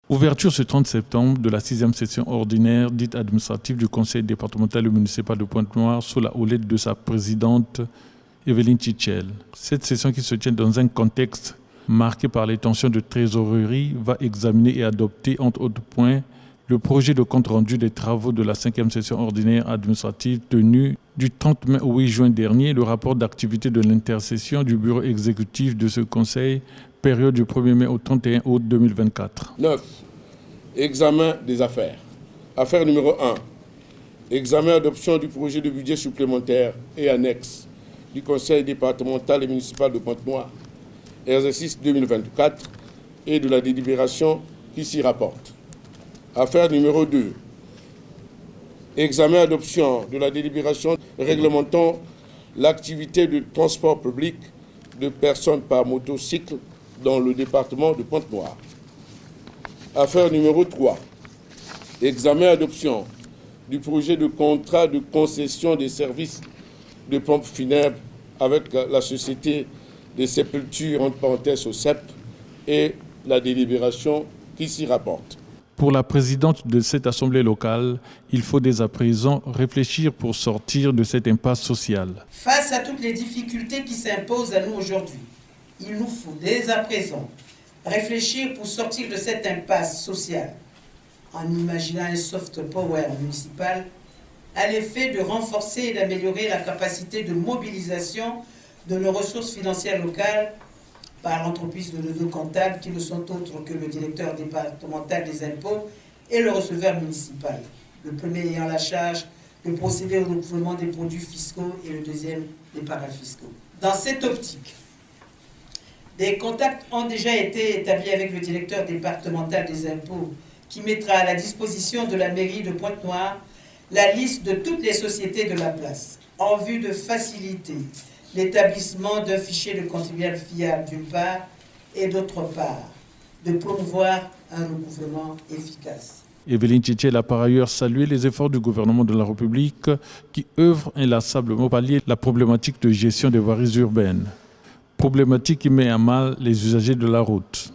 Ouverture ce 30 septembre de la 6e session ordinaire dite administrative du Conseil départemental et municipal de Pointe-Noire sous la houlette de sa présidente Evelyne Tchichel. Cette session qui se tient dans un contexte marqué par les tensions de trésorerie va examiner et adopter, entre autres points, le projet de compte-rendu des travaux de la 5e session ordinaire administrative tenue du 30 mai au 8 juin dernier, le rapport d'activité de l'intersession du bureau exécutif de ce conseil, période du 1er mai au 31 août 2024. 9. Examen des affaires. Affaire numéro 1. Examen adoption du projet de budget supplémentaire et annexe du Conseil départemental et municipal de Pointe-Noire, exercice 2024, et de la délibération qui s'y rapporte. Affaire numéro 2. Examen adoption de la délibération réglementant l'activité de transport public de personnes par motocycle dans le département de Pointe-Noire. Affaire numéro 3. Examen adoption du projet de contrat de concession des services de pompes funèbres avec la Société des sépultures, entre parenthèses SOSEP, et la délibération qui s'y rapporte. Pour la présidente de cette assemblée locale, il faut dès à présent réfléchir pour sortir de cette impasse sociale. Face à toutes les difficultés qui s'imposent à nous aujourd'hui, il nous faut dès à présent réfléchir pour sortir de cette impasse sociale en imaginant un soft power municipal à l'effet de renforcer et d'améliorer la capacité de mobilisation de nos ressources financières locales par l'entreprise de nos deux comptables qui ne sont autres que le directeur départemental des impôts et le receveur municipal. Le premier ayant la charge de procéder au recouvrement des produits fiscaux et le deuxième des parafiscaux. Dans cette optique, des contacts ont déjà été établis avec le directeur départemental des impôts qui mettra à la disposition de la mairie de Pointe-Noire la liste de toutes les sociétés de la place en vue de faciliter l'établissement d'un fichier de contribuable fiable d'une part et d'autre part de promouvoir un recouvrement efficace. Evelyne Tchichel a par ailleurs salué les efforts du gouvernement de la République qui œuvre inlassablement pour pallier la problématique de gestion des voiries urbaines, problématique qui met à mal les usagers de la route.